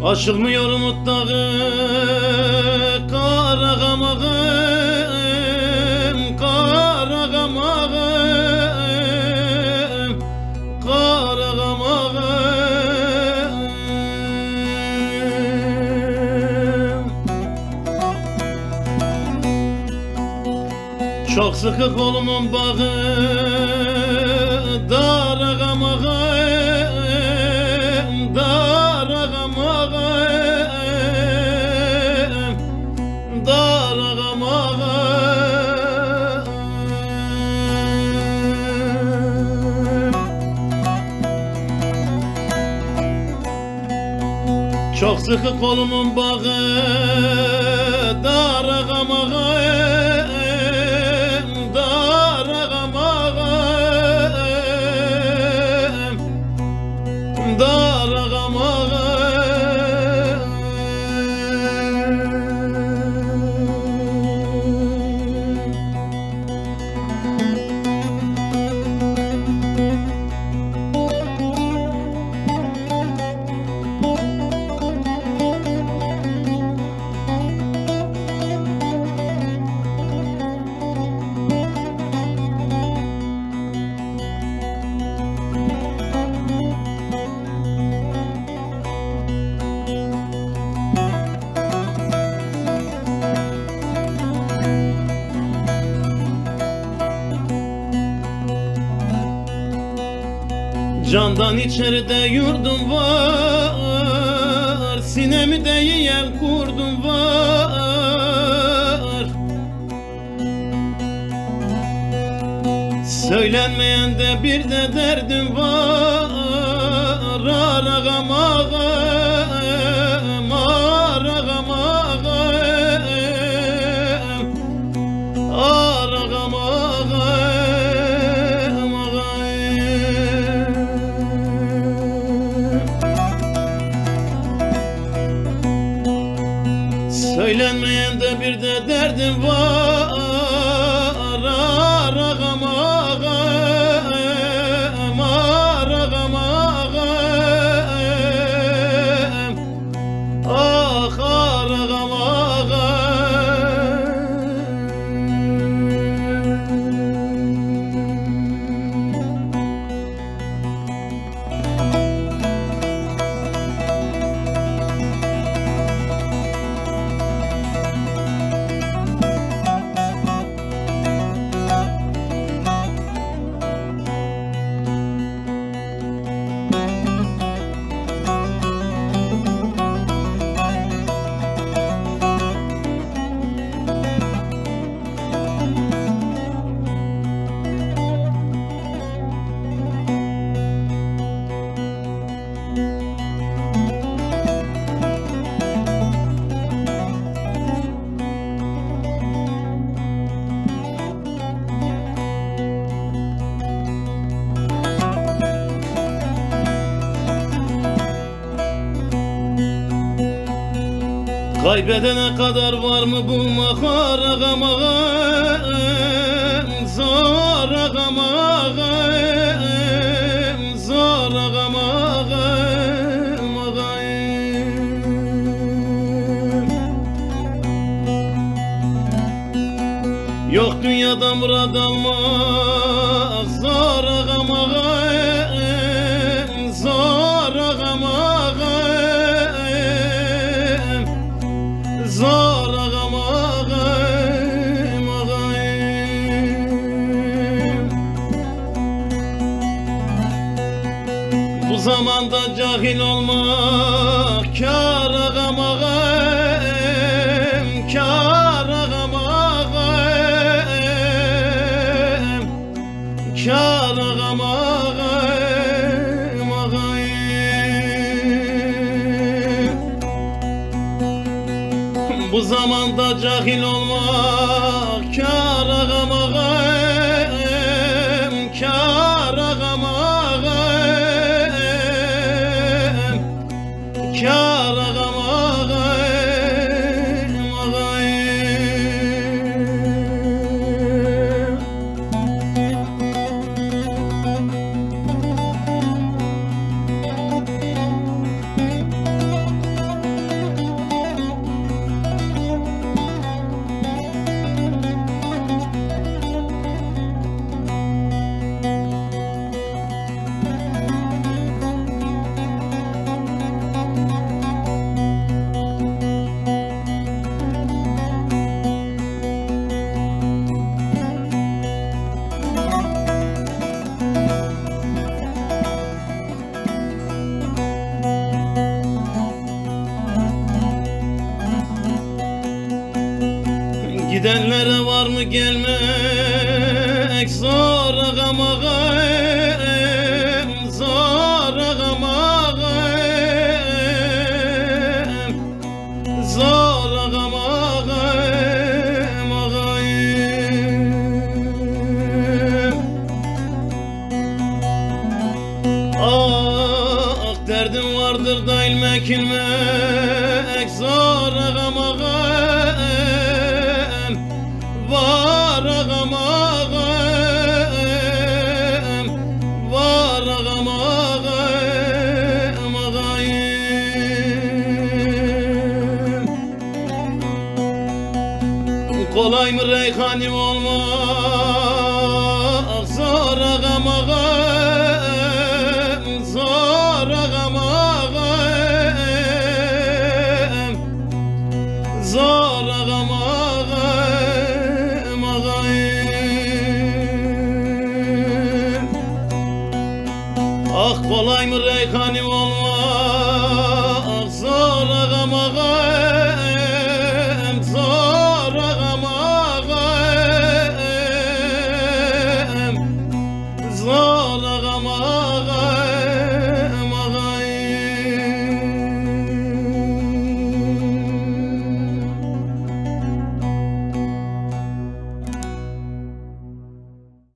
Aşılmıyor umutları karagamağım, karagamağım, karagamağım. Çok sıkı kolumun bağı darağamağım, darağamağım, darağamağım. Çok sıkı kolumun bağı darağamağım, candan içeride yurdum var, sinemi de yiyen kurdum var. Söylenmeyen de bir de derdim var. Arağam ağam, arağam ağam, arağam ağam, ağam. Söylenmeyen de bir de derdim var. Arağam ağam, arağam ağam, ah arağam ağam. Kaybedene kadar var mı bulmak arağam ağam, zor ağam ağam, zor ağam ağam, ağam. Yok dünyada murad almak zor ağam ağam, zor ağam ağam, zor ağam ağam, ağam. Bu zamanda cahil olmak kâr ağam ağam, kâr ağam ağam, kâr ağam ağam, ağam. Bu zamanda cahil olmak kâr ağam ağam, kâr ağam ağam, kâr ağam ağam, ağam. Gidenlere var mı gelmek zor ağam ağam, zor ağam ağam, zor ağam ağam ağayım. Ah derdim vardır da ilmek ilmek zor ağam ağam, var ağam ağam, var ağam ağam ağayım. Kolay mı reyhanim olmak zor ağam ağam, zor ağam ağam, zor ağam ağam ağayım. Ah kolay mı reyhanim olmak